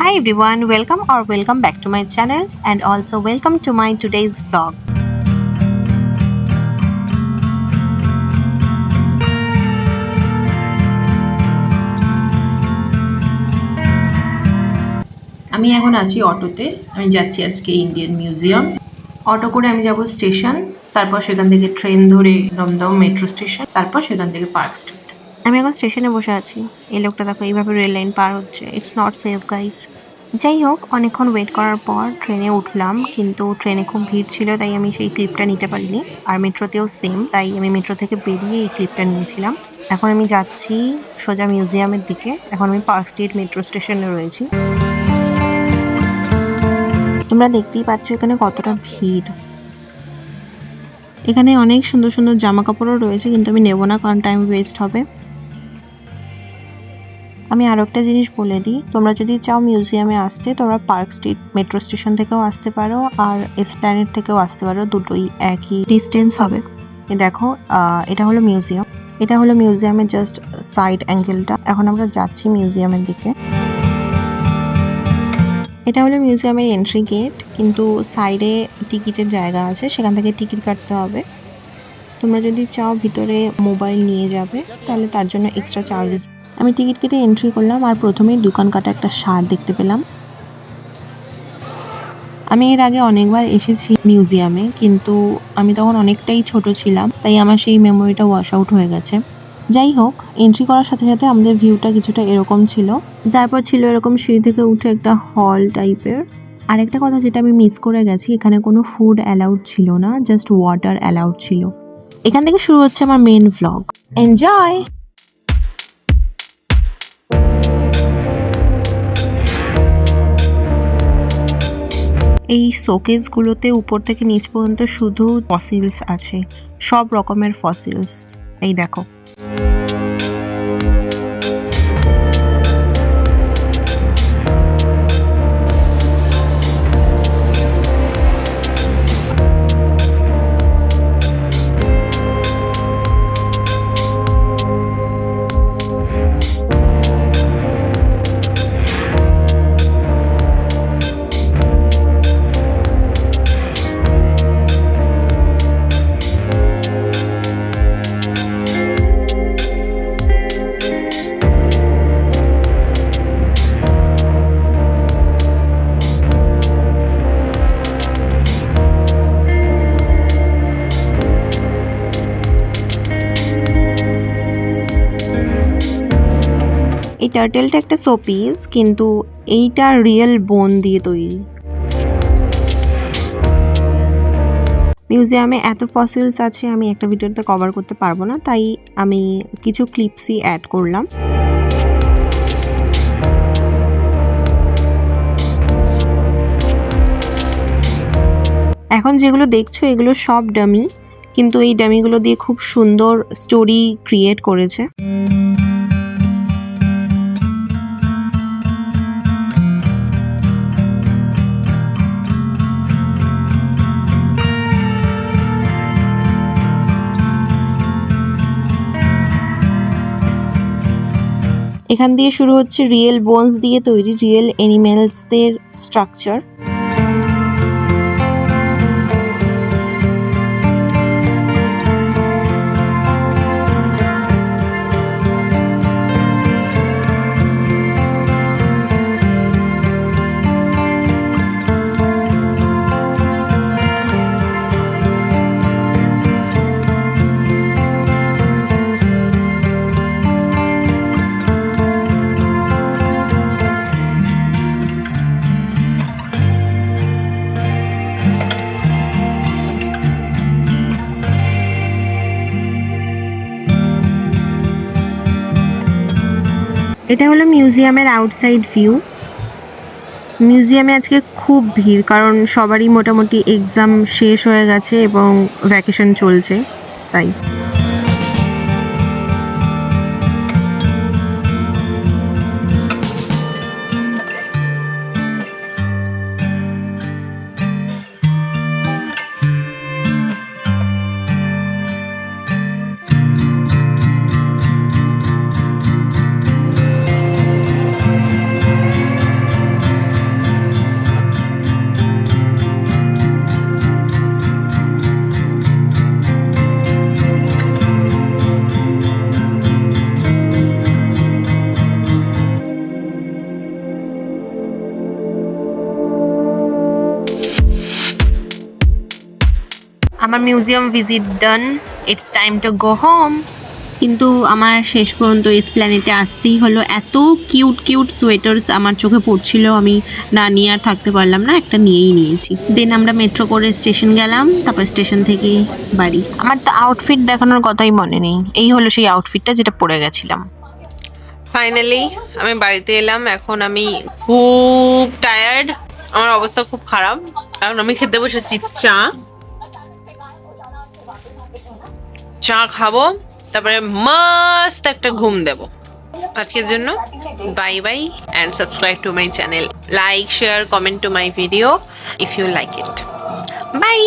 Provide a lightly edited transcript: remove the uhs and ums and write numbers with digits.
Hi everyone, welcome back to my channel and also welcome to my today's vlog. আমি এখন আছি অটোতে। আমি যাচ্ছি আজকে ইন্ডিয়ান মিউজিয়াম। অটো করে আমি যাব স্টেশন, তারপর সেখান থেকে ট্রেন ধরে দমদম মেট্রো স্টেশন, তারপর সেখান থেকে পার্ক স্ট্রিট। আমি এখন স্টেশনে বসে আছি। এই লোকটা দেখো এইভাবে রেল লাইন পার হচ্ছে। It's not safe guys. যাই হোক, অনেকক্ষণ ওয়েট করার পর ট্রেনে উঠলাম, কিন্তু ট্রেনে খুব ভিড় ছিল তাই আমি সেই ক্লিপটা নিতে পারিনি। আর মেট্রোতেও সেম, তাই আমি মেট্রো থেকে বেরিয়ে এই ক্লিপটা নিয়েছিলাম। এখন আমি যাচ্ছি সোজা মিউজিয়ামের দিকে। এখন আমি পার্ক স্ট্রিট মেট্রো স্টেশনে রয়েছি। তোমরা দেখতেই পাচ্ছ এখানে কতটা ভিড়। এখানে অনেক সুন্দর সুন্দর জামা কাপড়ও রয়েছে, কিন্তু আমি নেব না কারণ টাইম ওয়েস্ট হবে। আমি আরও একটা জিনিস বলে দিই, তোমরা যদি চাও মিউজিয়ামে আসতে, তোমরা পার্ক স্ট্রিট মেট্রো স্টেশন থেকেও আসতে পারো আর এসপ্ল্যানেড থেকেও আসতে পারো, দুটোই একই ডিস্টেন্স হবে। দেখো, এটা হলো মিউজিয়াম। এটা হলো মিউজিয়ামের জাস্ট সাইড অ্যাঙ্গেলটা। এখন আমরা যাচ্ছি মিউজিয়ামের দিকে। এটা হলো মিউজিয়ামের এন্ট্রি গেট, কিন্তু সাইডে টিকিটের জায়গা আছে, সেখান থেকে টিকিট কাটতে হবে। তোমরা যদি চাও ভিতরে মোবাইল নিয়ে যাবে তাহলে তার জন্য এক্সট্রা চার্জেস। আমি টিকিট কেটে এন্ট্রি করলাম আর প্রথমেই দোকান কাটা একটা শার্ট দেখতে পেলাম। আমি এর আগে অনেকবার এসেছি মিউজিয়ামে, কিন্তু আমি তখন অনেকটাই ছোট ছিলাম, তাই আমার সেই মেমোরিটা ওয়াশ আউট হয়ে গেছে। যাই হোক, এন্ট্রি করার সাথে সাথে আমাদের ভিউটা কিছুটা এরকম ছিল। তারপর ছিল এরকম সিঁড়ি থেকে উঠে একটা হল টাইপের। আরেকটা কথা যেটা আমি মিস করে গেছি, এখানে কোনো ফুড অ্যালাউড ছিল না, জাস্ট ওয়াটার অ্যালাউড ছিল। এখান থেকে শুরু হচ্ছে আমার মেন ভ্লগ। এনজয়। এই শোকেসগুলোতে উপর থেকে নিচ পর্যন্ত শুধু ফসিলস আছে, সব রকমের ফসিলস। এই দেখো, এই টার্টেলটা একটা শোপিস, কিন্তু এইটা রিয়েল বোন দিয়ে তৈরি। মিউজিয়ামে এত ফসিলস আছে, আমি একটা ভিডিওতে কভার করতে পারবো না, তাই আমি কিছু ক্লিপসই অ্যাড করলাম। এখন যেগুলো দেখছো এগুলো সব ডামি, কিন্তু এই ডামিগুলো দিয়ে খুব সুন্দর স্টোরি ক্রিয়েট করেছে। এখান দিয়ে শুরু হচ্ছে রিয়েল বোনস দিয়ে তৈরি রিয়েল অ্যানিমেলসদের স্ট্রাকচার। এটা হলো মিউজিয়ামের আউটসাইড ভিউ। মিউজিয়ামে আজকে খুব ভিড়, কারণ সবারই মোটামুটি এক্সাম শেষ হয়ে গেছে এবং ভ্যাকেশন চলছে, তাই। আমার museum visit done, it's time to go home. কিন্তু আমার শেষ পর্যন্ত এসপ্ল্যানেটে আসতেই হলো। এত কিউট কিউট সোয়েটার্স আমার চোখে পড়ছিল, আমি না নিয়ে আর থাকতে পারলাম না, একটা নিয়েই নিয়েছি। দেন আমরা মেট্রো করে স্টেশন গেলাম, তারপর স্টেশন থেকে বাড়ি। আমার তো আউটফিট দেখানোর কথাই মনে নেই, এই হলো সেই আউটফিটটা যেটা পরে গেছিলাম। ফাইনালি আমি বাড়িতে এলাম, এখন আমি খুব টায়ার্ড, আমার অবস্থা খুব খারাপ। এখন আমি খেতে বসেছি চা, চা খাবো, তারপরে মাস্ত একটা ঘুম দেব। আজকের জন্য bye bye and subscribe to my channel, like share comment to my video if you like it. By.